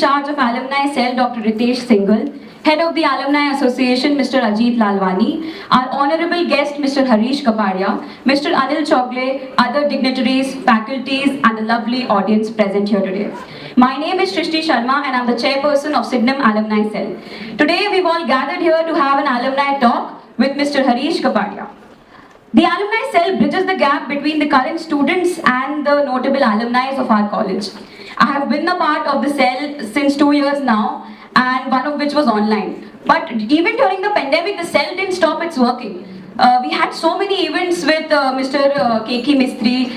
charge of Alumni Cell, Dr. Ritesh Singhal, Head of the Alumni Association, Mr. Ajit Lalwani, our honorable guest, Mr. Harish Kapadia, Mr. Anil Chogle, other dignitaries, faculties, and the lovely audience present here today. My name is Shrishti Sharma and I'm the chairperson of Sydenham Alumni Cell. Today we've all gathered here to have an alumni talk with Mr. Harish Kapadia. The Alumni Cell bridges the gap between the current students and the notable alumni of our college. I have been a part of the cell since 2 years now, and one of which was online. But even during the pandemic, the cell didn't stop its working. We had so many events with Mr. Keki Mistry,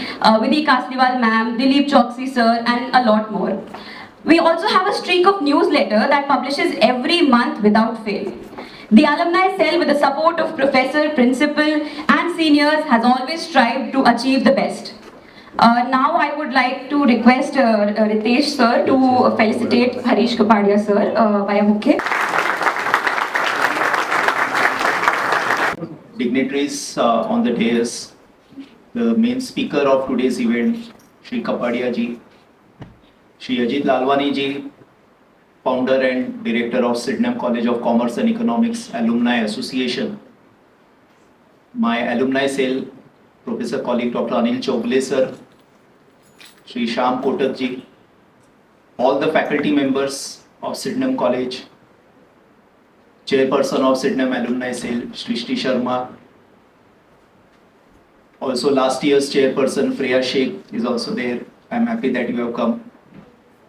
Vidhi Kasliwal ma'am, Dilip Choksi sir, and a lot more. We also have a streak of newsletter that publishes every month without fail. The Alumni Cell, with the support of professor, principal, and seniors, has always strived to achieve the best. Now I would like to request Ritesh sir to felicitate Harish Kapadia sir via bouquet. Dignitaries on the dais, the main speaker of today's event, Shri Kapadia ji, Shri Ajit Lalwani ji, founder and director of Sydenham College of Commerce and Economics Alumni Association, my alumni cell, Professor colleague Dr. Anil Chogle sir, Shri Sham Kotak ji, all the faculty members of Sydenham College, chairperson of Sydenham Alumni Cell, Shrishti Sharma, also last year's chairperson Freya Sheikh is also there. I am happy that you have come.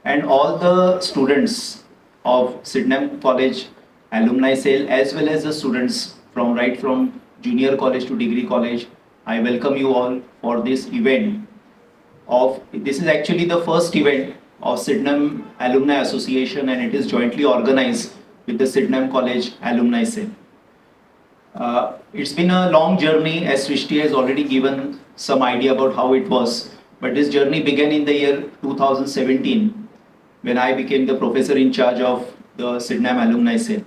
And all the students of Sydenham College Alumni Cell, as well as the students from right from junior college to degree college, I welcome you all for this event. This is actually the first event of Sydenham Alumni Association, and it is jointly organized with the Sydenham College Alumni Cell. It's been a long journey, as Srishti has already given some idea about how it was. But this journey began in the year 2017, when I became the professor in charge of the Sydenham Alumni Cell.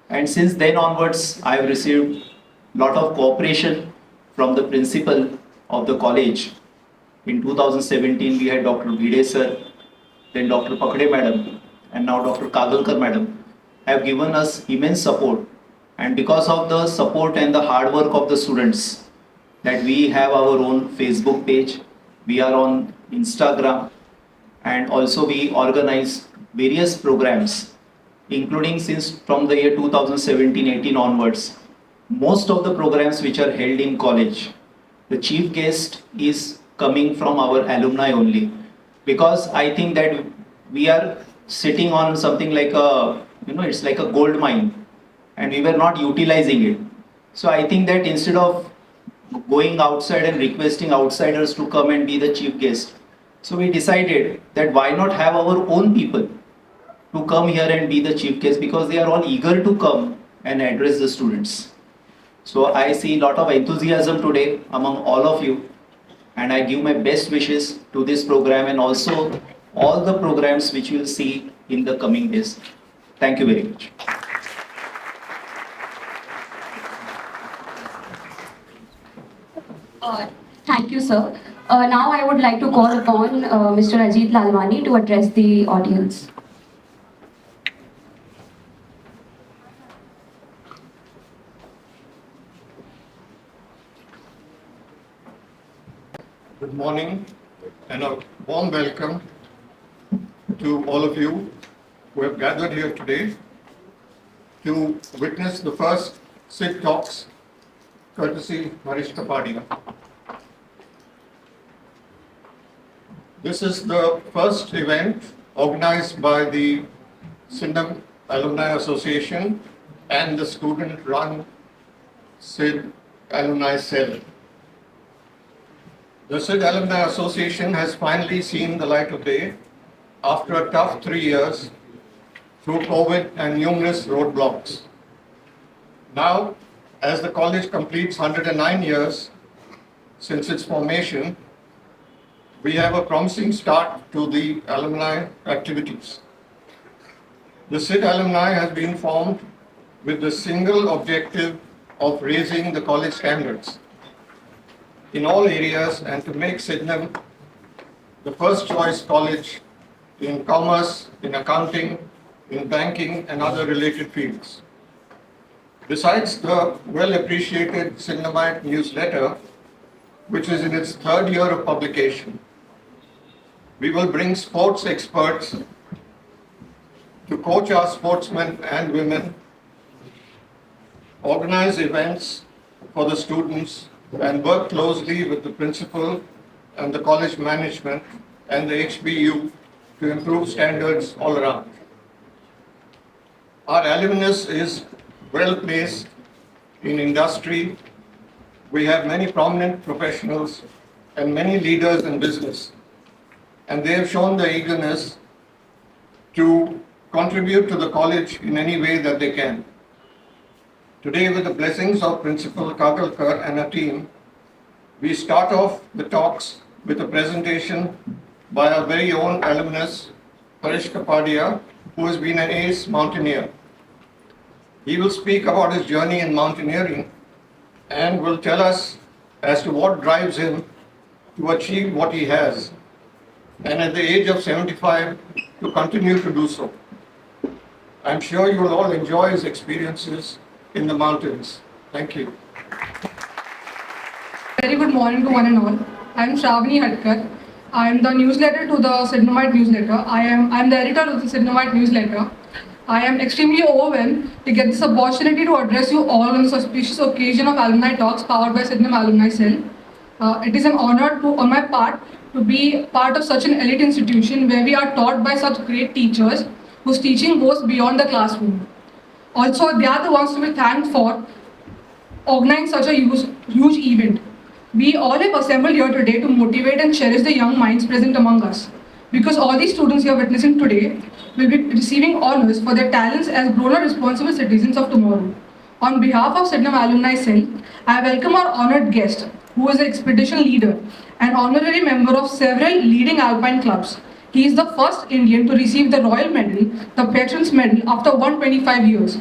And since then onwards, I have received a lot of cooperation from the principal of the college. In 2017, we had Dr. Bhide sir, then Dr. Pakde madam, and now Dr. Kagalkar madam have given us immense support. And because of the support and the hard work of the students, that we have our own Facebook page, we are on Instagram, and also we organize various programs, including since from the year 2017-18 onwards, most of the programs which are held in college, the chief guest is coming from our alumni only, because I think that we are sitting on something like a, it's like a gold mine, and we were not utilizing it. So I think that instead of going outside and requesting outsiders to come and be the chief guest, so we decided that why not have our own people to come here and be the chief guest, because they are all eager to come and address the students. So I see a lot of enthusiasm today among all of you, and I give my best wishes to this program and also all the programs which you will see in the coming days. Thank you very much. Thank you, sir. Now I would like to call upon Mr. Ajit Lalwani to address the audience. Good morning and a warm welcome to all of you who have gathered here today to witness the first Syd Talks, courtesy Harish Kapadia. This is the first event organized by the Sydenham Alumni Association and the student-run Syd Alumni Cell. The Syd Alumni Association has finally seen the light of day after a tough 3 years through COVID and numerous roadblocks. Now, as the college completes 109 years since its formation, we have a promising start to the alumni activities. The Syd Alumni has been formed with the single objective of raising the college standards in all areas and to make Sydenham the first choice college in commerce, in accounting, in banking, and other related fields. Besides the well-appreciated Sydenhamite newsletter, which is in its third year of publication, we will bring sports experts to coach our sportsmen and women, organize events for the students, and work closely with the principal and the college management and the HBU to improve standards all around. Our alumnus is well placed in industry. We have many prominent professionals and many leaders in business, and they have shown the eagerness to contribute to the college in any way that they can. Today, with the blessings of Principal Kakalkar and her team, we start off the talks with a presentation by our very own alumnus, Harish Kapadia, who has been an ace mountaineer. He will speak about his journey in mountaineering and will tell us as to what drives him to achieve what he has, and at the age of 75, to continue to do so. I'm sure you will all enjoy his experiences in the mountains. Thank you. Very good morning to one and all. I am Shravani Hadkar. I am the newsletter to the Sydenhamite newsletter. I am the editor of the Sydenhamite newsletter. I am extremely overwhelmed to get this opportunity to address you all on this auspicious occasion of Alumni Talks powered by Sydenham Alumni Cell. It is an honor on my part to be part of such an elite institution where we are taught by such great teachers whose teaching goes beyond the classroom. Also, they are the ones to be thanked for organizing such a huge event. We all have assembled here today to motivate and cherish the young minds present among us, because all these students you are witnessing today will be receiving honors for their talents as grown-up responsible citizens of tomorrow. On behalf of Sydenham Alumni Cell, I welcome our honored guest, who is an expedition leader and honorary member of several leading alpine clubs. He is the first Indian to receive the Royal Medal, the Patron's Medal, after 125 years.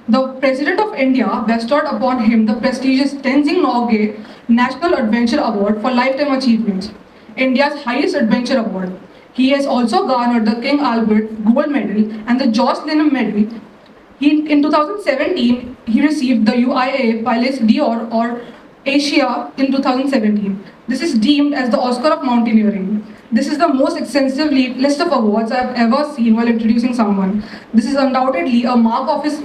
The President of India bestowed upon him the prestigious Tenzing Norgay National Adventure Award for Lifetime Achievements, India's highest adventure award. He has also garnered the King Albert Gold Medal and the George Lynam Medal. In 2017, he received the UIA Palais d'Or or Asia in 2017. This is deemed as the Oscar of mountaineering. This is the most extensive list of awards I have ever seen while introducing someone. This is undoubtedly a mark of his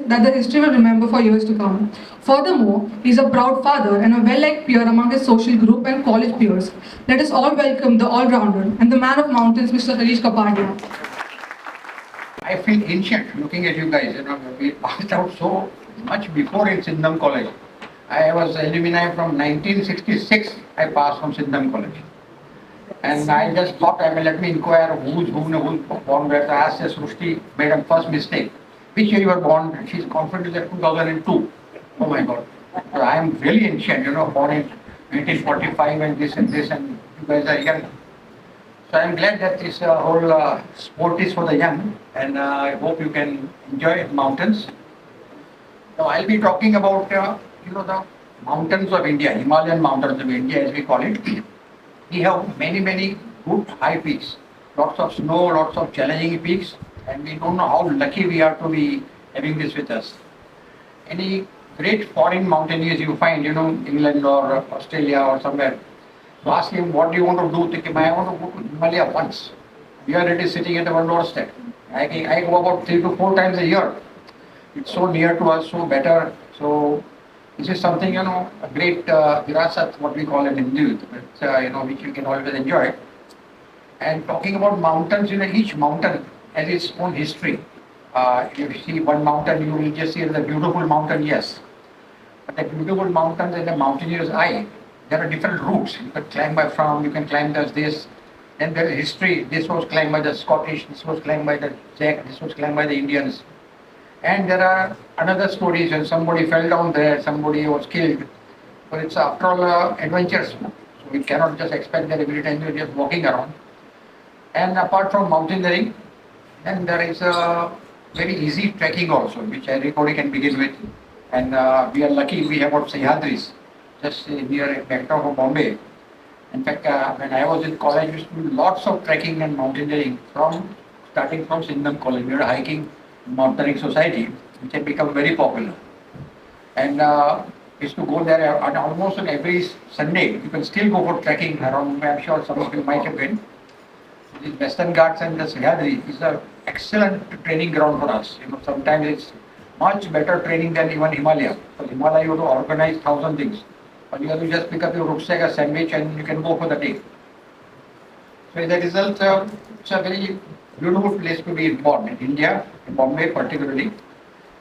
that the history will remember for years to come. Furthermore, he is a proud father and a well-liked peer among his social group and college peers. Let us all welcome the all-rounder and the man of mountains, Mr. Harish Kapadia. I feel ancient looking at you guys. We passed out so much before in Sydenham College. I was alumni from 1966. I passed from Sydenham College. And I just thought, let me inquire who's born where. I asked Srushti, made a first mistake. Which year you were born? She's confident that 2002. Oh my God. So I am really ancient, born in 1945 and this, and you guys are young. So I am glad that this whole sport is for the young, and I hope you can enjoy mountains. Now I'll be talking about, the mountains of India, Himalayan mountains of India as we call it. We have many good high peaks, lots of snow, lots of challenging peaks, and we don't know how lucky we are to be having this with us. Any great foreign mountaineers you find, England or Australia or somewhere, so ask him, what do you want to do? Think him, I want to go to Himalaya once. We are already sitting at our doorstep. I go about 3 to 4 times a year. It's so near to us, so better. So this is something, a great virasat, what we call it in Hindu, which you can always enjoy. And talking about mountains, each mountain has its own history. If you see one mountain, you will just see it as a beautiful mountain, yes. But the beautiful mountains in the mountaineer's eye, there are different routes. You can climb by from, you can climb this. Then there is history. This was climbed by the Scottish, this was climbed by the Czech, this was climbed by the Indians. And there are another stories when somebody fell down there, somebody was killed. But it's after all adventures. So we cannot just expect that every time you're just walking around. And apart from mountaineering, then there is a very easy trekking also, which everybody can begin with. And we are lucky we have got Sahyadris, just near backdrop of Bombay. In fact, when I was in college, we used to do lots of trekking and mountaineering starting from Sydenham College. We were hiking mountaineering society, which had become very popular. And used to go there on almost on every Sunday. You can still go for trekking around. I'm sure some of you might have been. The Western Ghats and the Sydenham is an excellent training ground for us. Sometimes it's much better training than even Himalaya. For Himalaya, you have to organize 1,000 things. But you have to just pick up your rucksack, a sandwich, and you can go for the day. So as a result, it's a very beautiful place to be born in India, in Bombay particularly.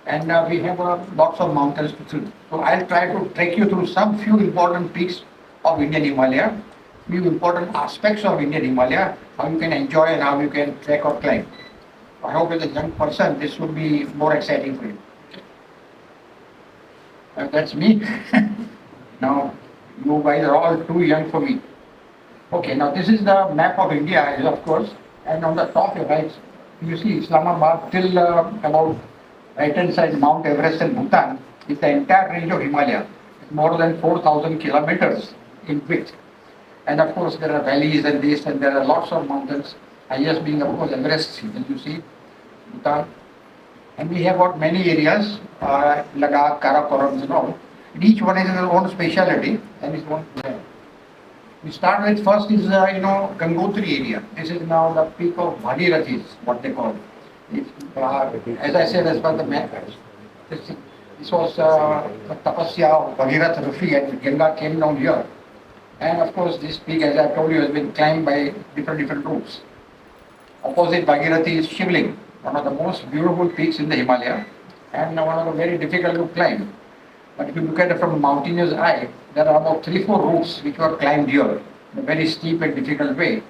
And we have lots of mountains to see. So I'll try to take you through some few important peaks of Indian Himalaya, few important aspects of Indian Himalaya, how you can enjoy and how you can trek or climb. I hope as a young person this would be more exciting for you. That's me. Now you guys are all too young for me. Okay, now this is the map of India, of course, and on the top right, you see Islamabad till about right hand side Mount Everest and Bhutan is the entire range of Himalaya. It's more than 4,000 kilometers in width. And of course there are valleys and this, and there are lots of mountains. Highest being of course Everest, as you see, Bhutan. And we have got many areas, Ladakh, Karakoram and all. And each one has its own speciality and its own plan. We start with first is Gangotri area. This is now the peak of Bhagirathi, what they call it. As I said, as per the map, this was the tapasya of Bhagirath Rishi, and Ganga came down here. And of course, this peak, as I told you, has been climbed by different routes. Opposite Bhagirathi is Shivling, one of the most beautiful peaks in the Himalaya, and one of the very difficult to climb. But if you look at it from a mountaineer's eye, there are about 3-4 routes which were climbed here in a very steep and difficult way.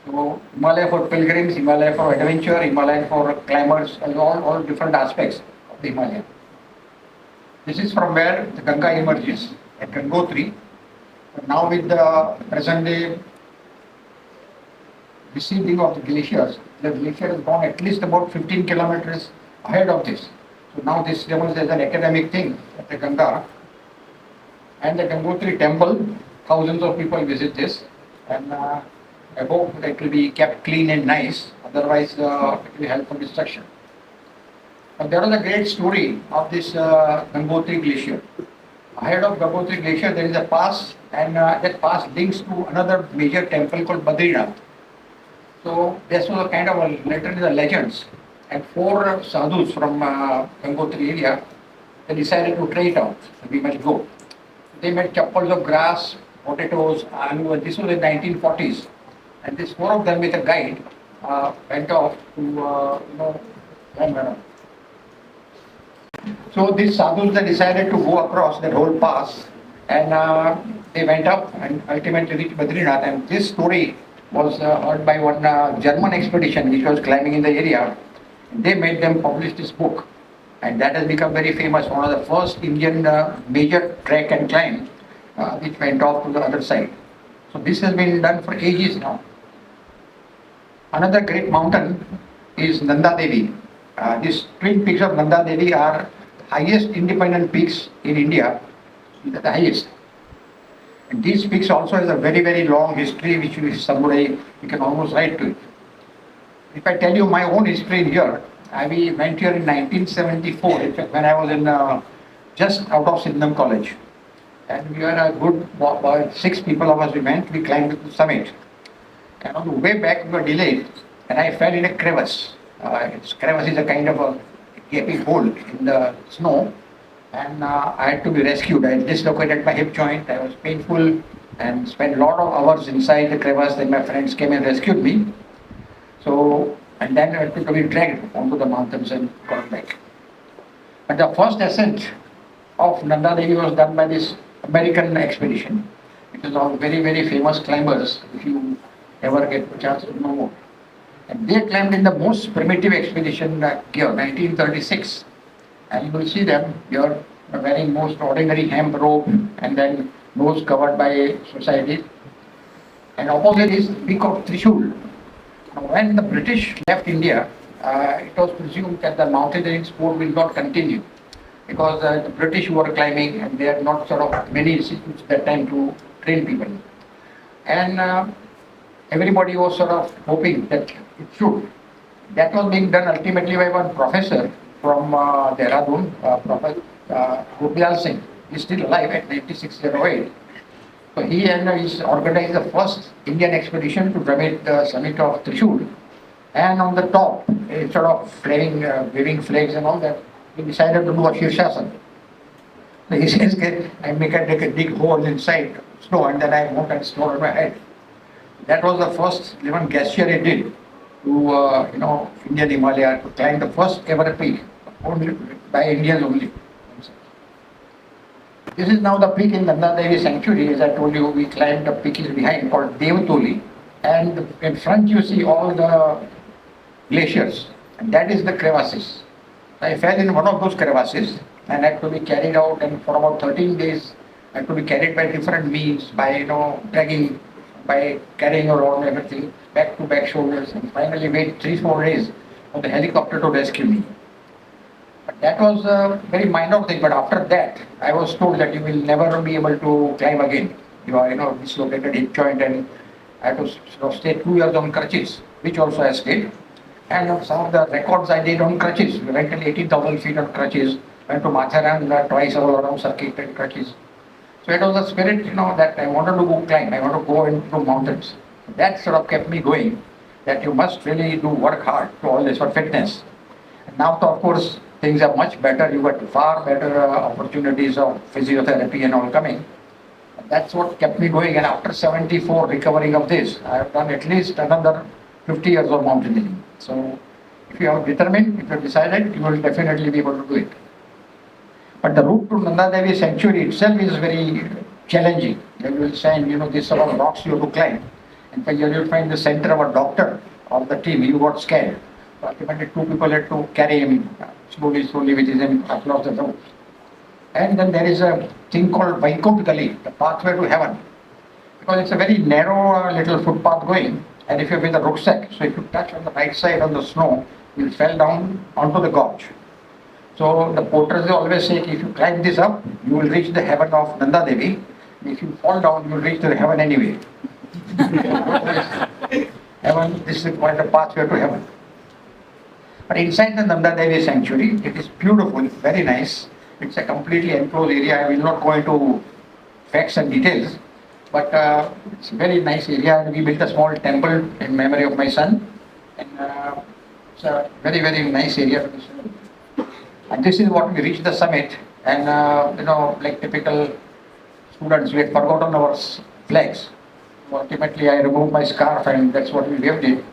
So Himalaya for pilgrims, Himalaya for adventure, Himalaya for climbers, and all different aspects of the Himalaya. This is from where the Ganga emerges at Gangotri. But now with the present day receding of the glacier has gone at least about 15 kilometers ahead of this. So now this remains as an academic thing at the Ganga. And the Gangotri temple, thousands of people visit this, and I hope that it will be kept clean and nice, otherwise it will help for destruction. But there is a great story of this Gangotri glacier. Ahead of Gangotri glacier there is a pass, and that pass links to another major temple called Badrinath. So this was a kind of literally the legends, and 4 sadhus from Gangotri area, they decided to try it out, so we must go. They made chappals of grass, potatoes, and this was in 1940s. And this 4 of them with a guide went off to climb around. So these sadhus, they decided to go across that whole pass, and they went up and ultimately reached Badrinath. And this story was heard by one German expedition which was climbing in the area. They made them publish this book, and that has become very famous. One of the first Indian major trek and climb which went off to the other side. So this has been done for ages now. Another great mountain is Nanda Devi. These twin peaks of Nanda Devi are highest independent peaks in India, the highest. And these peaks also has a very long history which someday you can almost write to it. If I tell you my own history in here, we went here in 1974, in fact, when I was in just out of Sydenham College. And we were a good 6 people of us we went, we climbed to the summit. And on the way back we were delayed, and I fell in a crevice. Crevice is a kind of a gaping hole in the snow, and I had to be rescued. I dislocated my hip joint, I was painful and spent a lot of hours inside the crevice. Then my friends came and rescued me. So, and then I had to be dragged onto the mountains and got back. But the first ascent of Nanda Devi was done by this American expedition. It is all very famous climbers, if you ever get a chance to know more. And they climbed in the most primitive expedition year, 1936. And you will see them here wearing most ordinary hemp robe and then nose covered by society. And opposite is peak of Trishul. Now, when the British left India, it was presumed that the mountaineering sport will not continue, because the British were climbing and they had not sort of many institutes at that time to train people. And everybody was sort of hoping that it should. That was being done ultimately by one professor from Dehradun, Professor Gopal Singh. He's still alive at 96 years of age. So he and he's organized the first Indian expedition to the summit of Trishul. And on the top, instead of waving flags and all that, he decided to do a Shirshasana. So he says, I take a big hole inside snow and then I mount and snow on my head. That was the first even gesture he did to Indian Himalaya to climb the first ever peak, only by Indians only. This is now the peak in Nanda Devi Sanctuary. As I told you, we climbed the peak is behind called Devtoli, and in front you see all the glaciers, and that is the crevasses. I fell in one of those crevasses and had to be carried out, and for about 13 days I had to be carried by different means, by dragging, by carrying around everything, back to back shoulders, and finally wait 3-4 days for the helicopter to rescue me. But that was a very minor thing, but after that I was told that you will never be able to climb again. You are dislocated hip joint, and I had to stay 2 years on crutches, which also I stayed. And some of the records I did on crutches, we went till 18,000 feet on crutches, went to Matharan twice all around circuit and crutches. So it was a spirit, that I wanted to go climb, I want to go into mountains. That sort of kept me going, that you must really work hard to all this for fitness. And now, of course, things are much better. You got far better opportunities of physiotherapy and all coming. That's what kept me going. And after 74 recovering of this, I have done at least another 50 years of mountaineering. So if you are determined, if you have decided, you will definitely be able to do it. But the route to Nanda Devi Sanctuary itself is very challenging. You will find, this sort of rocks you have to climb. And then you will find the center of a doctor of the team. You got scared. So ultimately 2 people had to carry him slowly with him across the road. And then there is a thing called Vaikunt Gali, the pathway to heaven. Because it's a very narrow little footpath going. And if you're with a rucksack, so if you touch on the right side on the snow, you fell down onto the gorge. So the porters always say, if you climb this up, you will reach the heaven of Nanda Devi. If you fall down, you will reach the heaven anyway. Heaven, this is quite a pathway to heaven. But inside the Nanda Devi Sanctuary, it is beautiful, very nice. It's a completely enclosed area. I will not go into facts and details, but it's a very nice area. And we built a small temple in memory of my son. And it's a very, very nice area. And this is what we reached the summit. And like typical students, we had forgotten our flags. So ultimately, I removed my scarf, and that's what we waved it.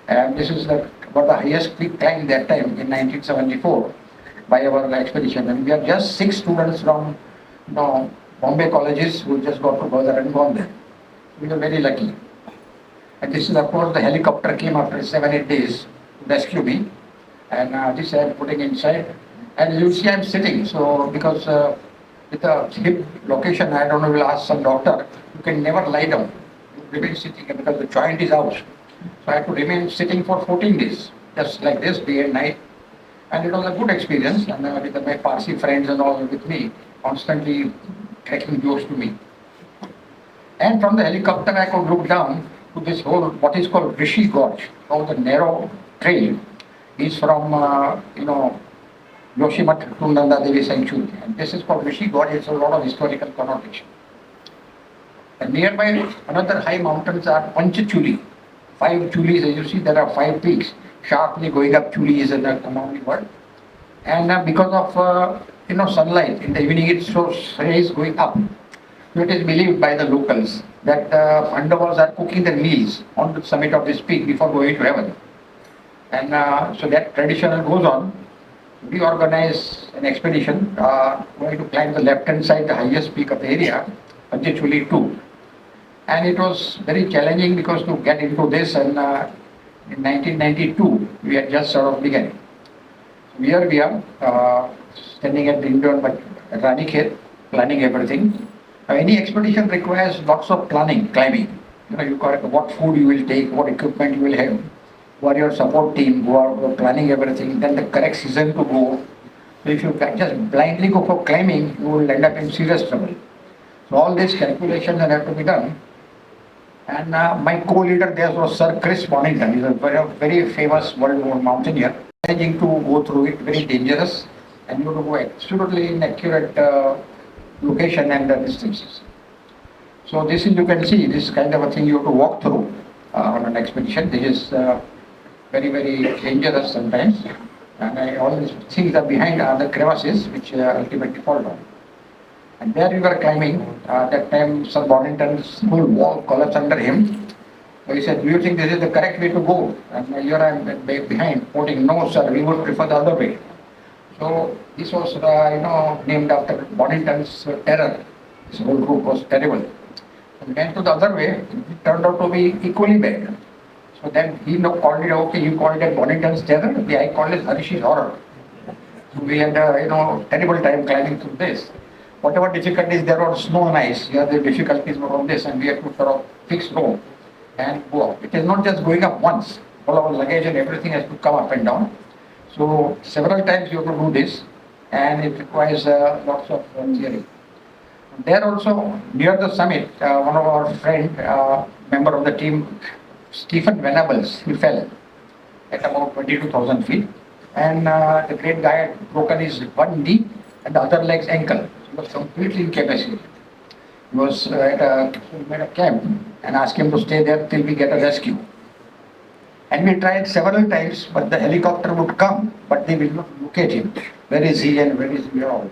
And this is about the highest peak climb that time in 1974 by our expedition. And we are just 6 students from Bombay colleges who just got together and gone there. We were very lucky. And this is, of course, the helicopter came after 7-8 days to rescue me. And this I am putting inside. And you see I'm sitting, so because with a hip location, I don't know, we'll ask some doctor, you can never lie down. You remain sitting because the joint is out. So I had to remain sitting for 14 days, just like this, day and night. And it was a good experience, and with my Parsi friends and all with me, constantly cracking jokes to me. And from the helicopter, I could look down to this whole, what is called Rishi Gorge, how the narrow trail is from, Yoshimat to Nanda Devi Sanctuary. And this is called Rishi Gorge. It's a lot of historical connotation. And nearby, another high mountains are Panchachuli. 5 chulis, as you see, there are 5 peaks. Sharply going up chuli is a common word. And because of sunlight in the evening, it shows rays going up. So it is believed by the locals that the Pandavas are cooking their meals on the summit of this peak before going to heaven. And so that tradition goes on. We organize an expedition going to climb the left-hand side, the highest peak of the area, Panchachuli 2. And it was very challenging because to get into this, and in 1992, we had just sort of begun. So here we are, standing at the Indian Ranikhet, planning everything. Any expedition requires lots of planning, climbing. You got what food you will take, what equipment you will have, who are your support team, who are planning everything, then the correct season to go. So if you just blindly go for climbing, you will end up in serious trouble. So all these calculations have to be done. And my co-leader there was Sir Chris Bonington. He's a very famous world mountaineer. Managing to go through it, very dangerous, and you have to go absolutely in accurate location and distances. So this is, you can see, this kind of a thing you have to walk through on an expedition. This is very dangerous sometimes. And all these things are behind are the crevasses which ultimately fall down. And there we were climbing. That time Sir Bonington's whole wall collapsed under him. So he said, do you think this is the correct way to go? And here I am behind, quoting, no sir, we would prefer the other way. So this was named after Bonington's terror. This whole group was terrible. So we went to the other way, it turned out to be equally bad. So then he called it, okay, you called it Bonington's terror, I called it Harish's horror. So we had terrible time climbing through this. Whatever difficulties there were, snow and ice, here the difficulties were on this, and we had to sort of fix rope and go up. It is not just going up once, all our luggage and everything has to come up and down. So several times you have to do this, and it requires lots of theory. There also, near the summit, one of our friend, member of the team, Stephen Venables, he fell at about 22,000 feet, and the great guy had broken his one knee and the other leg's ankle. He was completely incapacitated. He was at a camp and asked him to stay there till we get a rescue. And we tried several times, but the helicopter would come, but they will not locate him. Where is he and where is he all?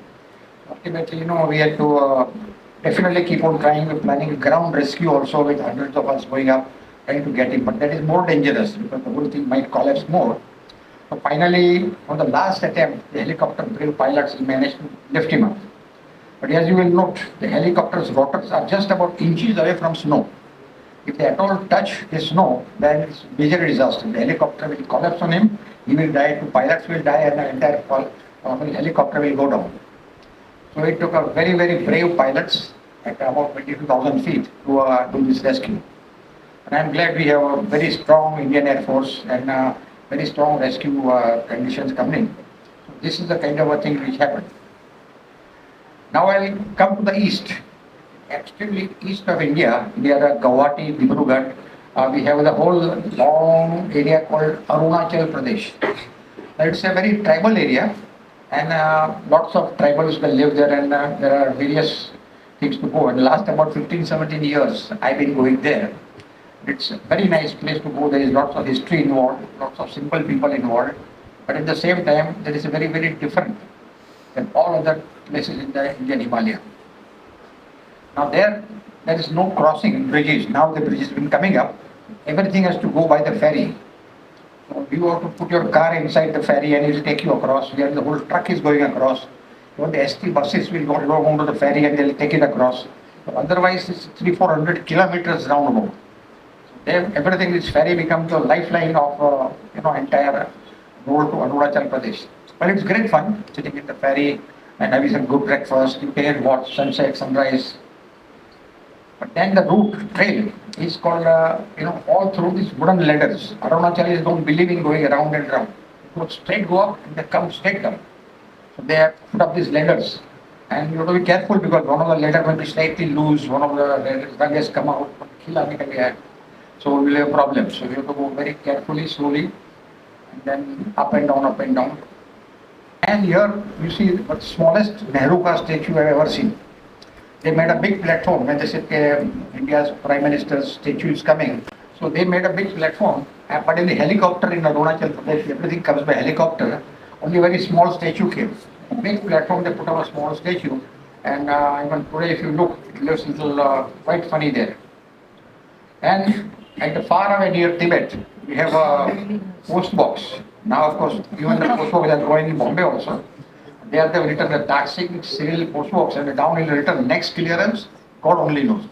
Ultimately, we had to definitely keep on trying. We're planning a ground rescue also with hundreds of us going up, trying to get him. But that is more dangerous because the whole thing might collapse more. So finally, on the last attempt, the helicopter brave pilots managed to lift him up. But as you will note, the helicopter's rotors are just about inches away from snow. If they at all touch the snow, then it's a major disaster. The helicopter will collapse on him, he will die, two pilots will die, and the entire helicopter will go down. So it took a very brave pilots at about 22,000 feet to do this rescue. And I'm glad we have a very strong Indian Air Force and very strong rescue conditions coming. So this is the kind of a thing which happened. Now I'll come to the east. Extremely east of India, near Guwahati, Dibrugarh, we have the whole long area called Arunachal Pradesh. Now it's a very tribal area, and lots of tribals will live there, and there are various things to go. And last about 15-17 years, I've been going there. It's a very nice place to go. There is lots of history involved, lots of simple people involved, but at the same time, there is a very different than all other places in the Indian Himalaya. Now there is no crossing bridges. Now the bridge has been coming up. Everything has to go by the ferry. So you have to put your car inside the ferry and it will take you across. Where the whole truck is going across. Even the ST buses will go onto the ferry and they'll take it across. So otherwise it's 300-400 kilometers roundabout. So there, everything, this ferry becomes the lifeline of entire road to Arunachal Pradesh. But it's great fun sitting in the ferry and having some good breakfast. You can watch sunset, sunrise. But then the route, trail, is called, all through these wooden ladders. Arunachalis don't believe in going around and around. They go straight go up and they come straight down. So they have put up these ladders. And you have to be careful because one of the ladders will be slightly loose, one of the rungs come out, so we will have problems. So you have to go very carefully, slowly, and then up and down, up and down. And here you see the smallest Nehru ka statue I have ever seen. They made a big platform when they said India's Prime Minister's statue is coming. So they made a big platform, but in the helicopter in Arunachal Pradesh, everything comes by helicopter. Only a very small statue came. A big platform, they put up a small statue. And even today, if you look, it looks a little quite funny there. And at the far away near Tibet, we have a post box. Now, of course, even the post box are going in Bombay also. They have written the taxing serial post box and down is written next clearance, God only knows.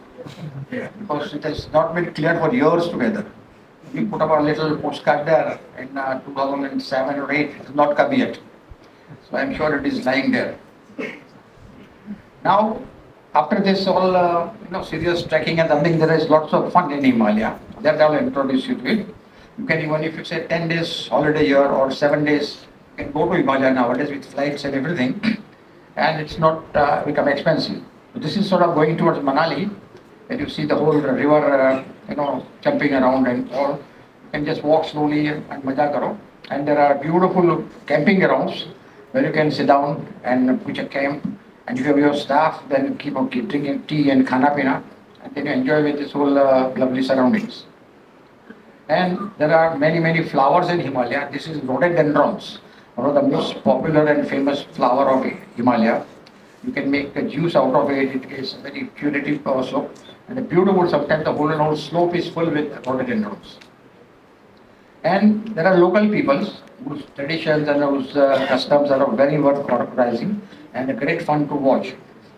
Because it has not been cleared for years together. We put up a little postcard there in 2007 or 8, it has not come yet. So I'm sure it is lying there. Now, after this all serious trekking and something, there is lots of fun in Himalaya. That I will introduce you to it. You can even, if you say 10 days holiday here or 7 days, you can go to Himalaya nowadays with flights and everything, and it's not become expensive. So this is sort of going towards Manali, and you see the whole river jumping around and all. You can just walk slowly and maja karo. And there are beautiful camping grounds where you can sit down and pitch a camp. And if you have your staff, then keep drinking tea and khana pina, and then you enjoy with this whole lovely surroundings. And there are many, many flowers in Himalaya. This is rhododendrons, one of the most popular and famous flower of Himalaya. You can make a juice out of it. It is very curative also. And the beautiful, sometimes the whole slope is full with rhododendrons. And there are local peoples whose traditions and whose customs are very worth recognizing and a great fun to watch.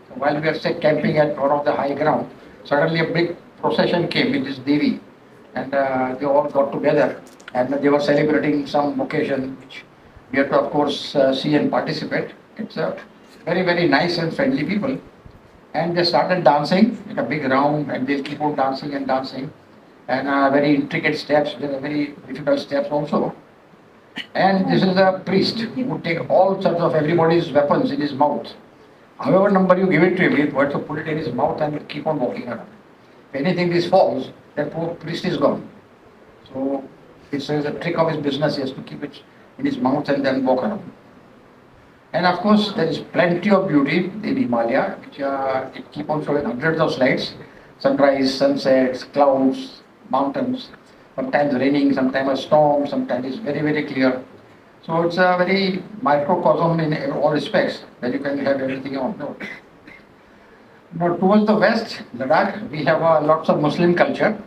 So while we are camping at one of the high ground, suddenly a big procession came with this Devi, and they all got together and they were celebrating some occasion which we have to of course see and participate. It's a very, very nice and friendly people. And they started dancing in a big round, and they'll keep on dancing and dancing. And very intricate steps, there are very difficult steps also. And this is a priest who would take all sorts of everybody's weapons in his mouth. However number you give it to him, he would to put it in his mouth and keep on walking around. If anything this falls, that poor priest is gone. So this is a trick of his business, he has to keep it in his mouth and then walk around. And of course there is plenty of beauty in Himalaya, which it keep on showing hundreds of slides. Sunrise, sunsets, clouds, mountains, sometimes raining, sometimes a storm, sometimes it's very, very clear. So it's a very microcosm in all respects that you can have everything on note. Now towards the west, Ladakh, we have lots of Muslim culture.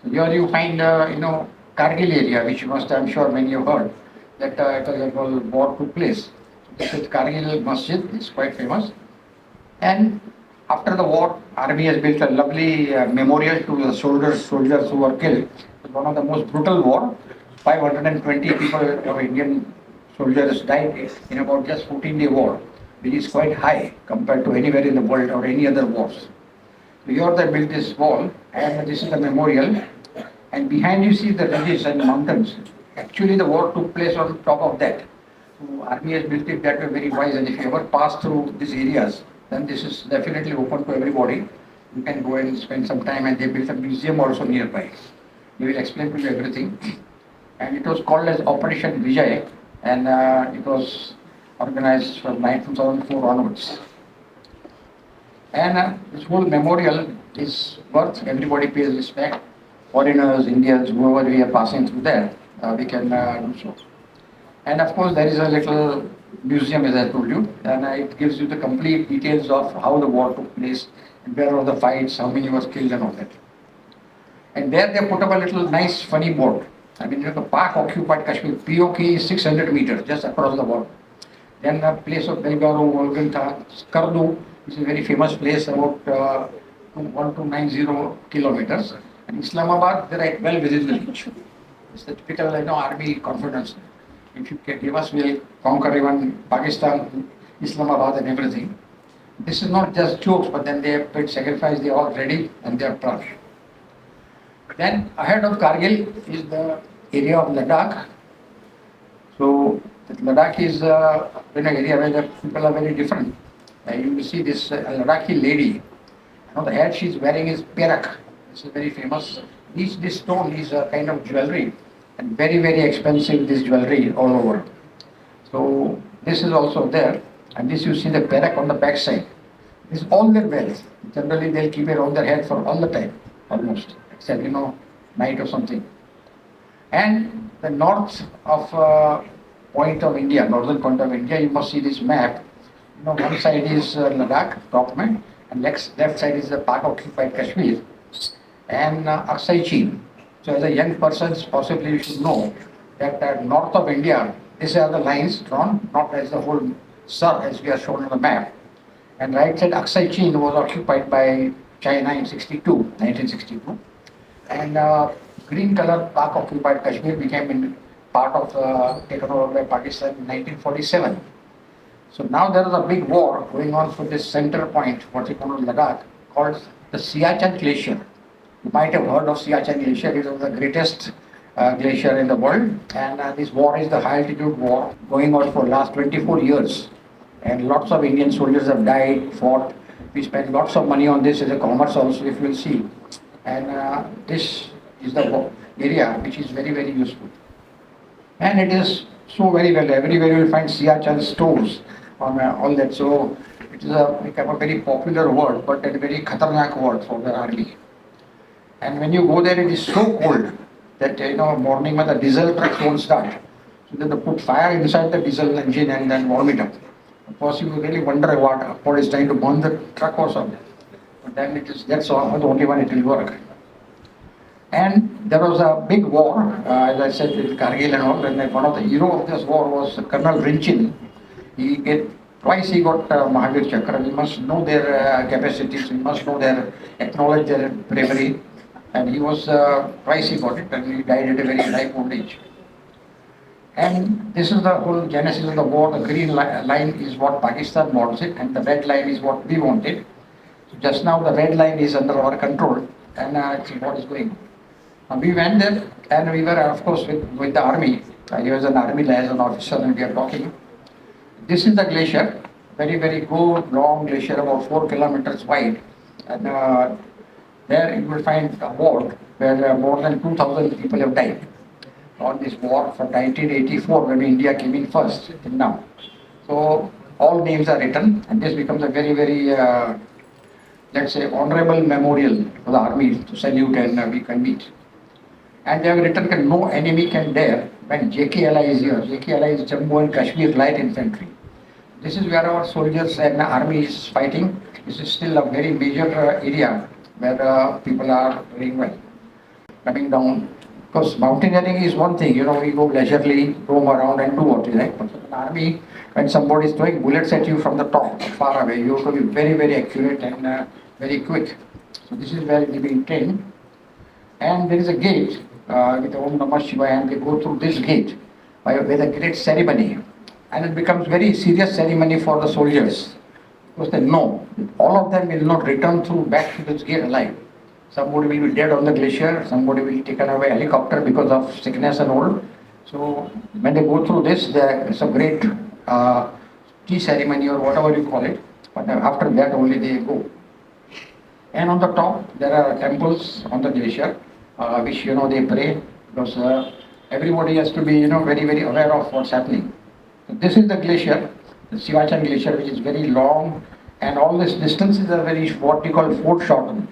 So here you find, Kargil area, which you must, I'm sure many have heard, that a whole war took place. This is Kargil Masjid, it's quite famous. And after the war, army has built a lovely memorial to the soldiers who were killed. It was one of the most brutal war. 520 people of Indian soldiers died in about just 14-day war, which is quite high compared to anywhere in the world or any other wars. So here they built this wall, and this is the memorial. And behind you see the ridges and mountains. Actually the war took place on top of that. So army has built it that way very wise, and if you ever pass through these areas, then this is definitely open to everybody. You can go and spend some time, and they built a museum also nearby. They will explain to you everything. And it was called as Operation Vijay, and it was organized from 2004 onwards. And this whole memorial is worth, everybody pays respect. Foreigners, Indians, whoever we are passing through there, we can do so. And of course there is a little museum, as I told you, and it gives you the complete details of how the war took place, where were the fights, how many was killed and all that. And there they put up a little nice funny board. I mean, the Pak occupied Kashmir, POK is 600 meters just across the border. Then the place of Belgaru, Volganta, Skardu, which is a very famous place, about 1290 kilometers. And Islamabad, they are well within the reach. It's the typical army confidence. If you can give us, we'll conquer even Pakistan, Islamabad and everything. This is not just jokes, but then they have paid sacrifice, they are all ready and they are proud. Then ahead of Kargil is the area of Ladakh. So Ladakh is an area where the people are very different. You will see this Ladakhi lady. The hat she is wearing is perak. This is very famous. This stone is a kind of jewelry, and very, very expensive, this jewelry all over. So this is also there, and this you see the perak on the back side. This is all their wealth. Generally they'll keep it on their head for all the time, almost, except night or something. And the north of point of India, northern point of India, you must see this map. One side is Ladakh, top man, and left side is the Pak occupied Kashmir, and Aksai Chin. So as a young person, possibly you should know that north of India, these are the lines drawn, not as the whole Sar as we are shown on the map. And right side Aksai Chin was occupied by China in 1962. And green color Pak occupied Kashmir became part of taken over by Pakistan in 1947. So now there is a big war going on for this center point, what we call Ladakh, called the Siachen Glacier. You might have heard of Siachen Glacier. It is the greatest glacier in the world, and this war is the high altitude war going on for last 24 years. And lots of Indian soldiers have died, fought. We spent lots of money on this as a commerce also, if you will see. And this is the area which is very, very useful. And it is so very well, everywhere you will find Siachen stores on all that. So it is become a very popular word, but a very khatarnak word for the army. And when you go there, it is so cold that morning when the diesel trucks won't start. So then they put fire inside the diesel engine and then warm it up. Of course, you really wonder what is trying to burn the truck or something. But then that's the only one it will work. And there was a big war, as I said, with Kargil and all, and one of the hero of this war was Colonel Rinchin. Twice he got Mahavir Chakra. You must know their capacities, you must know acknowledge their bravery. And he was, twice he got it, and he died at a very ripe old age. And this is the whole genesis of the war. The green line is what Pakistan wants it, and the red line is what we wanted. So just now the red line is under our control, and it's what is going on. We went there, and we were, of course, with the army. I was an army liaison officer, and we are talking. This is the glacier, very, very good, long glacier, about 4 kilometers wide. And there you will find a ward where more than 2,000 people have died on this war from 1984 when India came in first till now. So all names are written, and this becomes a very, very, let's say, honorable memorial for the army to salute and we can meet. And they have written, no enemy can dare when JKLI is here. JKLI is Jammu and Kashmir Light Infantry. This is where our soldiers and army is fighting. This is still a very major area where people are doing well. Coming down, because mountaineering is one thing, we go leisurely, roam around and do what is right. But in the army, when somebody is throwing bullets at you from the top, far away, you have to be very, very accurate and very quick. So this is where we are being trained. And there is a gate with Om Namah Shivaya, and they go through this gate with a great ceremony. And it becomes very serious ceremony for the soldiers. Because they know all of them will not return back to this gate alive. Somebody will be dead on the glacier, somebody will be taken away helicopter because of sickness and all. So when they go through this, it's a great tea ceremony or whatever you call it. But after that only they go. And on the top there are temples on the glacier, which they pray, because everybody has to be very, very aware of what's happening. So this is the glacier, the Siachen glacier, which is very long, and all these distances are very what we call foreshortened.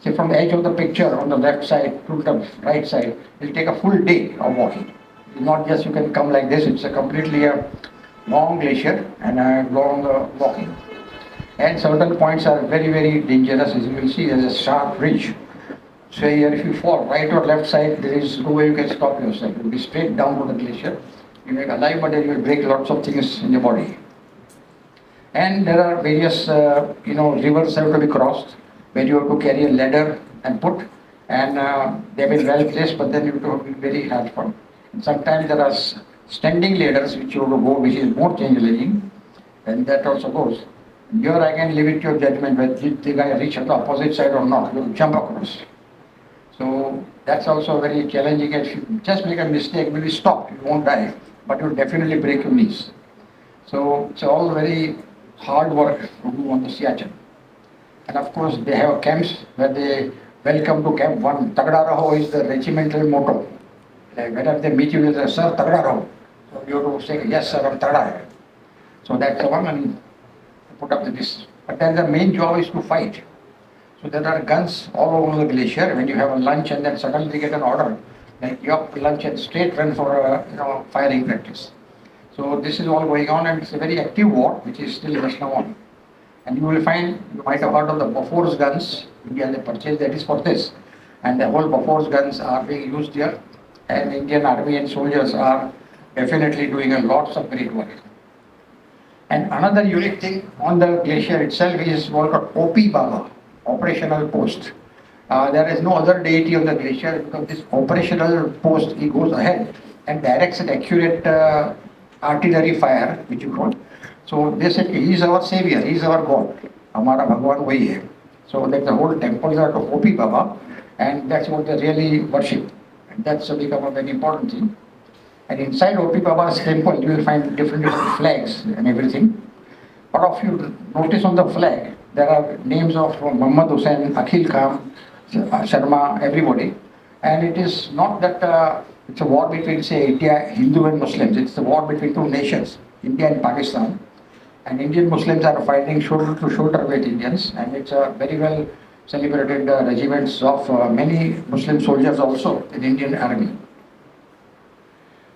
Say from the edge of the picture on the left side to the right side, it will take a full day of walking. It's not just you can come like this, it's a completely long glacier and a long walking. And certain points are very, very dangerous. As you will see, there's a sharp ridge. So here if you fall right or left side, there is no way you can stop yourself. You will be straight down to the glacier. You may be alive, but then you will break lots of things in your body. And there are various, rivers have to be crossed, where you have to carry a ladder and put, and they have been well placed, but then you have to be very helpful. And sometimes there are standing ladders which you have to go, which is more challenging, and that also goes. Here I can leave it to your judgment whether the guy reach on the opposite side or not. You jump across. So that's also very challenging. If you just make a mistake, maybe stop, you won't die, but you'll definitely break your knees. So it's all very hard work to do on the Siachen. And of course they have camps where they welcome to camp 1. Tagda Raho is the regimental motto. Like whenever they meet you, they say, Sir, Tagda Raho. So you have to say, yes sir, I'm Tagda. So that's the one, and put up this. But then the main job is to fight. So there are guns all over the glacier. When you have a lunch and then suddenly get an order, like you have lunch and straight run for firing practice. So this is all going on, and it's a very active war which is still just now on. And you will find, you might have heard of the Bofors guns. India they purchased, that is for this. And the whole Bofors guns are being used here. And Indian army and soldiers are definitely doing a lots of great work. And another unique thing on the glacier itself is what called OP Baba, operational post. There is no other deity on the glacier, because this operational post, he goes ahead and directs an accurate artillery fire, which you call. So they said he is our savior, he is our God. Hamara Bhagwan wahi hai. So that the whole temples are to OP Baba, and that's what they really worship. And that's become a very important thing. And inside OP Baba's temple, you will find different flags and everything. But if you notice on the flag, there are names of Muhammad Hussain, Akhil Khan, Sharma, everybody. And it is not that it's a war between, say, India, Hindu and Muslims. It's a war between two nations, India and Pakistan. And Indian Muslims are fighting shoulder to shoulder with Indians, and it's a very well celebrated regiments of many Muslim soldiers also in Indian army.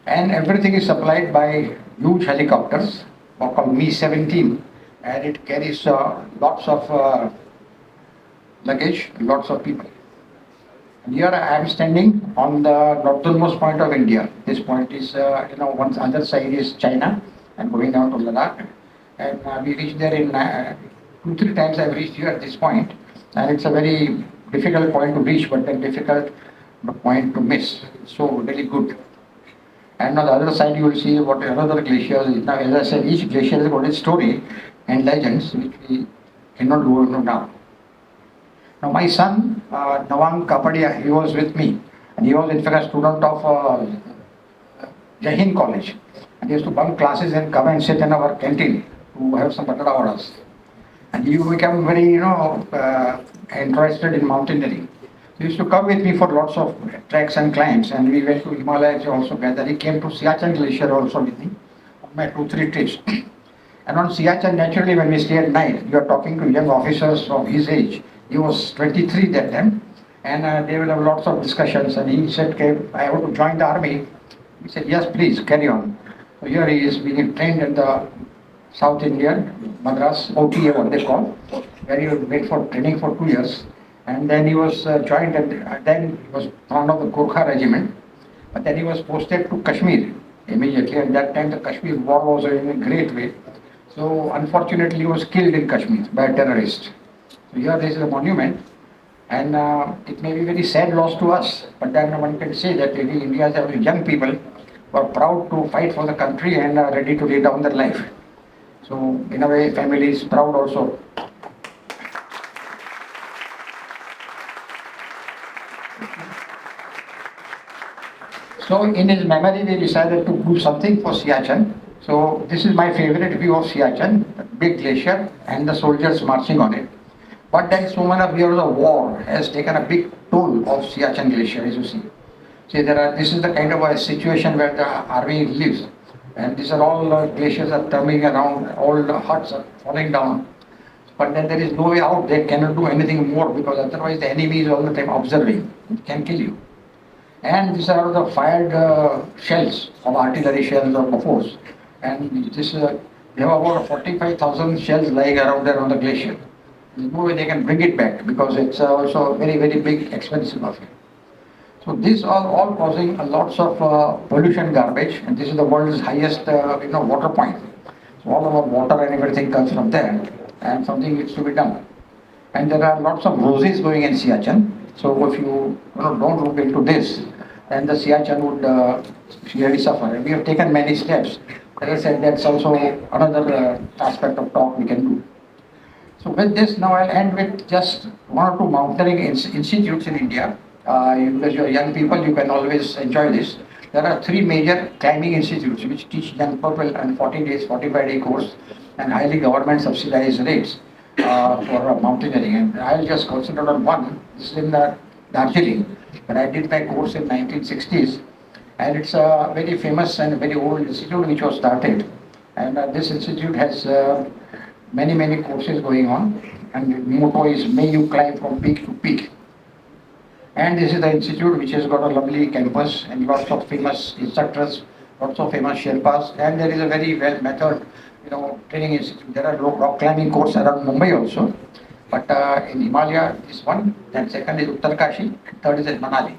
And everything is supplied by huge helicopters, called Mi-17, and it carries lots of luggage, lots of people. And here I am standing on the northernmost point of India. This point is, one other side is China, and going down to Ladakh. And we reached there in 2-3 times. I've reached here at this point, and it's a very difficult point to reach, but then difficult point to miss. So really good. And on the other side, you will see what another glacier is. Now, as I said, each glacier has got its story and legends, which we cannot go into now. Now, my son, Harish Kapadia, he was with me, and he was in fact a student of Jain College. And he used to bunk classes and come and sit in our canteen to have some butter hours. And he became very, interested in mountaineering. He used to come with me for lots of treks and climbs, and we went to Himalayas also together. He came to Siachen Glacier also with me on my 2-3 trips. And on Siachen, naturally, when we stay at night, you are talking to young officers of his age. He was 23 that time, and they will have lots of discussions. And he said, okay, I want to join the army. He said, yes, please, carry on. So here he is being trained in the South Indian, Madras, OTA, what they call, where he went for training for 2 years. And then he was joined, and then he was part of the Gurkha regiment. But then he was posted to Kashmir immediately. At that time, the Kashmir war was in a great way. So unfortunately, he was killed in Kashmir by a terrorist. So here there is a monument, and it may be very sad loss to us. But then one can say that maybe India's young people who are proud to fight for the country and are ready to lay down their life. So in a way, family is proud also. So in his memory, we decided to do something for Siachen. So this is my favorite view of Siachen, big glacier and the soldiers marching on it. But then so many years of war has taken a big toll of Siachen Glacier, as you see. See, this is the kind of a situation where the army lives. And these are all glaciers are turning around, all the huts are falling down. But then there is no way out, they cannot do anything more because otherwise the enemy is all the time observing, it can kill you. And these are the fired shells of artillery shells or Bofors. And this they have about 45,000 shells lying around there on the glacier. There's no way they can bring it back because it's also very, very big, expensive affair. So these are all causing lots of pollution garbage, and this is the world's highest water point. So all of our water and everything comes from there, and something needs to be done. And there are lots of roses going in Siachen. So if you don't look into this, then the Siachen would really suffer. And we have taken many steps. As I said, that's also another aspect of talk we can do. So with this, now I'll end with just 1 or 2 mountaineering institutes in India. Because you're young people, you can always enjoy this. There are 3 major climbing institutes which teach young people on 40 days, 45-day course and highly government subsidized rates for mountaineering. And I'll just concentrate on one. This is in Darjeeling, where I did my course in 1960s. And it's a very famous and very old institute which was started. And this institute has many courses going on. And the motto is, may you climb from peak to peak. And this is the institute which has got a lovely campus and lots of famous instructors, lots of famous Sherpas, and there is a very well method, training institute. There are rock climbing courses around Mumbai also, but in Himalaya is one, then second is Uttarkashi, third is at Manali.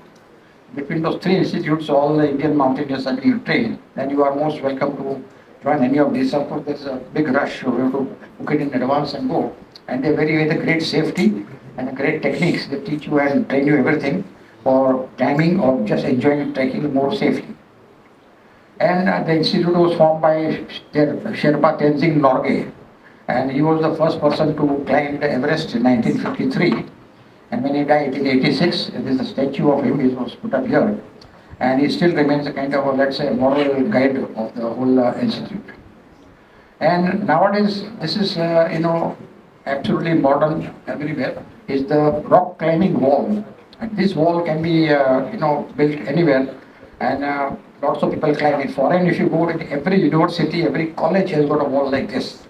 Between those 3 institutes, all the Indian mountaineers are being trained, and you are most welcome to join any of these. Of course, there's a big rush, so you have to book it in advance and go. And they're with a great safety and great techniques. They teach you and train you everything for climbing or just enjoying trekking more safely. And the institute was formed by Sherpa Tenzing Norgay, and he was the first person to climb the Everest in 1953. And when he died in 86, there is a statue of him, he was put up here, and he still remains a kind of, let's say, moral guide of the whole institute. And nowadays, this is, absolutely modern everywhere, is the rock climbing wall. And this wall can be, built anywhere, and lots of people climb it. Foreign, if you go to every university, every college has got a wall like this.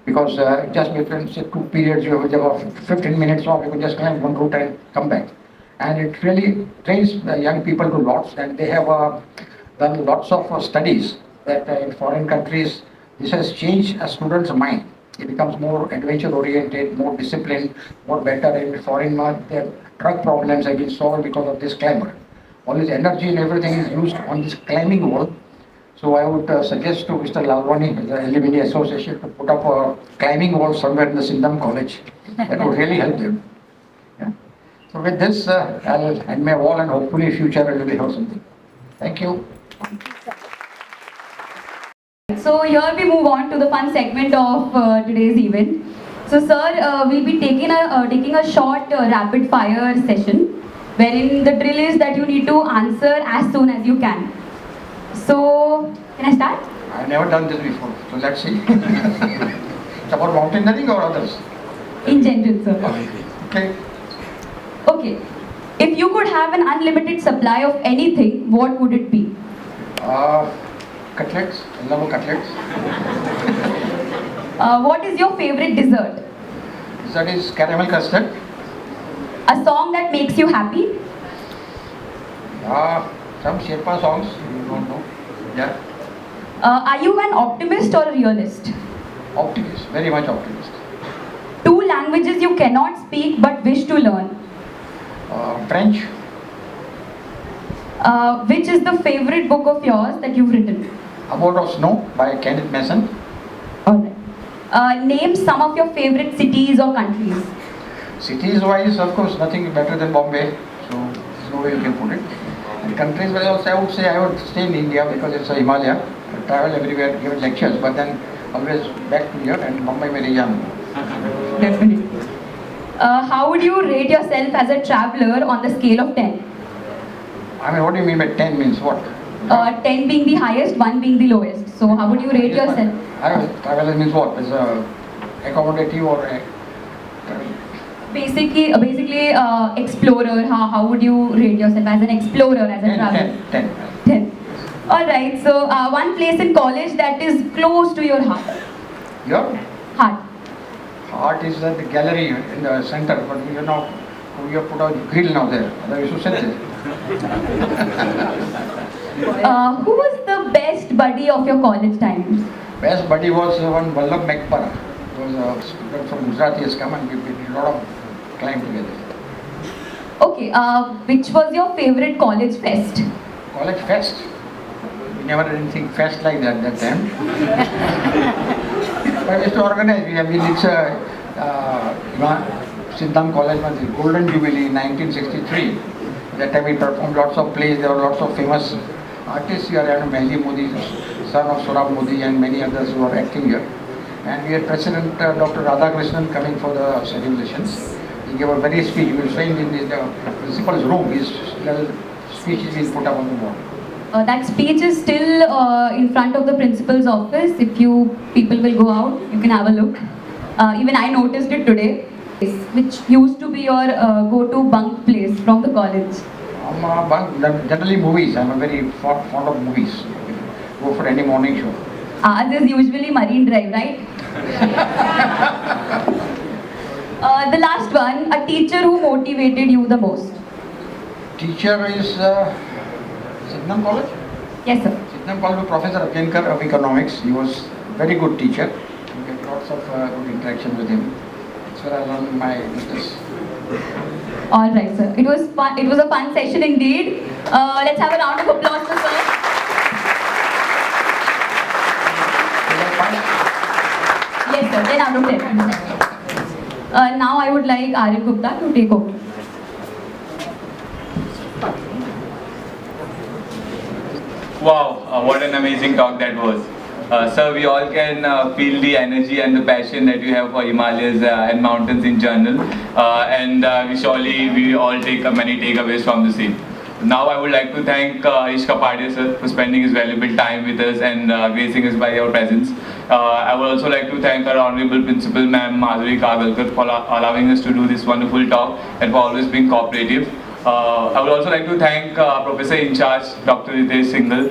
Because just between say 2 periods, you have about 15 minutes off, you can just climb one route and come back. And it really trains the young people to lots, and they have done lots of studies that in foreign countries, this has changed a student's mind. He becomes more adventure oriented, more disciplined, more better. In foreign, their drug problems have been solved because of this climber. All his energy and everything is used on this climbing wall. So I would suggest to Mr. Lalwani, the Alumni Association, to put up a climbing wall somewhere in the Sydenham College. That would really help them. Yeah. So with this, I'll end my wall, and hopefully in future I will have something. Thank you. So here we move on to the fun segment of today's event. So sir, we'll be taking a short rapid fire session, wherein the drill is that you need to answer as soon as you can. So, can I start? I've never done this before, so let's see. It's about mountaineering or others? In general, sir. Okay. Okay. If you could have an unlimited supply of anything, what would it be? Cutlets. I love cutlets. What is your favorite dessert? That is caramel custard. A song that makes you happy? Some Sherpa songs, you don't know. Yeah. Are you an optimist or a realist? Optimist, very much optimist. 2 languages you cannot speak but wish to learn. French. Which is the favorite book of yours that you've written? About of Snow by Kenneth Mason. Alright. Name some of your favorite cities or countries. Cities wise, of course, nothing better than Bombay. So there's no way you can put it. And countries wise also, I would say I would stay in India because it's a Himalaya. I travel everywhere, give lectures, but then always back to here, and Bombay very young. Definitely. How would you rate yourself as a traveler on the scale of 10? I mean, what do you mean by 10 means what? 10 being the highest, 1 being the lowest. So how would you rate yourself? Traveler means what? Is accommodative or Basically, explorer. How would you rate yourself as an explorer, as a traveler? 10. Alright, so one place in college that is close to your heart. Your Heart. heart is at the gallery in the center, but we have put a grill now there. Otherwise you said it. Who was the best buddy of your college times? Best buddy was one Vallabh Mekpara. He was a student from Gujarat. He has come and we did a lot of climb together. Okay, which was your favorite college fest? College fest. We never did anything fest like that time. But we used to organize. It's Sydenham College was the Golden Jubilee in 1963. That time we performed lots of plays. There were lots of famous artists here. Mehdi Modi, son of Saurabh Modi, and many others who are acting here. And we had President Dr. Radhakrishnan coming for the celebrations. He gave a very speech. He was saying in the principal's room. His little speech is being put up on the wall. That speech is still in front of the principal's office. If you people will go out, you can have a look. Even I noticed it today, which used to be your go-to bunk place from the college. Generally movies. I'm a very fond of movies. Go for any morning show. Ours is usually Marine Drive, right? The last one, a teacher who motivated you the most. Teacher is Sydenham College? Yes, sir. Sydenham College, Professor Abhinkar of Economics. He was a very good teacher. We get lots of good interaction with him. That's where I learned my business. All right, sir. It was fun. It was a fun session indeed. Let's have a round of applause for sir. Yes, sir. 10 out of 10. Now I would like Arif Gupta to take over. Wow, what an amazing talk that was. Sir, we all can feel the energy and the passion that you have for Himalayas and mountains in general. We all take many takeaways from the same. Now I would like to thank Harish Kapadia sir for spending his valuable time with us and gracing us by your presence. I would also like to thank our Honorable Principal Ma'am Madhuri Kavalkar for allowing us to do this wonderful talk and for always being cooperative. I would also like to thank Professor in charge, Dr. Ritesh Singhal.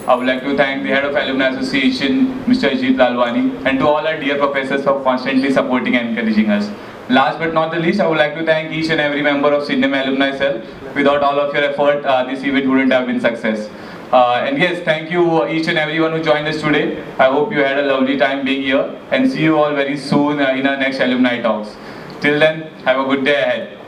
I would like to thank the Head of Alumni Association, Mr. Ajit Lalwani, and to all our dear professors for constantly supporting and encouraging us. Last but not the least, I would like to thank each and every member of Sydenham Alumni Cell. Without all of your effort, this event wouldn't have been success. And yes, thank you each and everyone who joined us today. I hope you had a lovely time being here, and see you all very soon in our next Alumni Talks. Till then, have a good day ahead.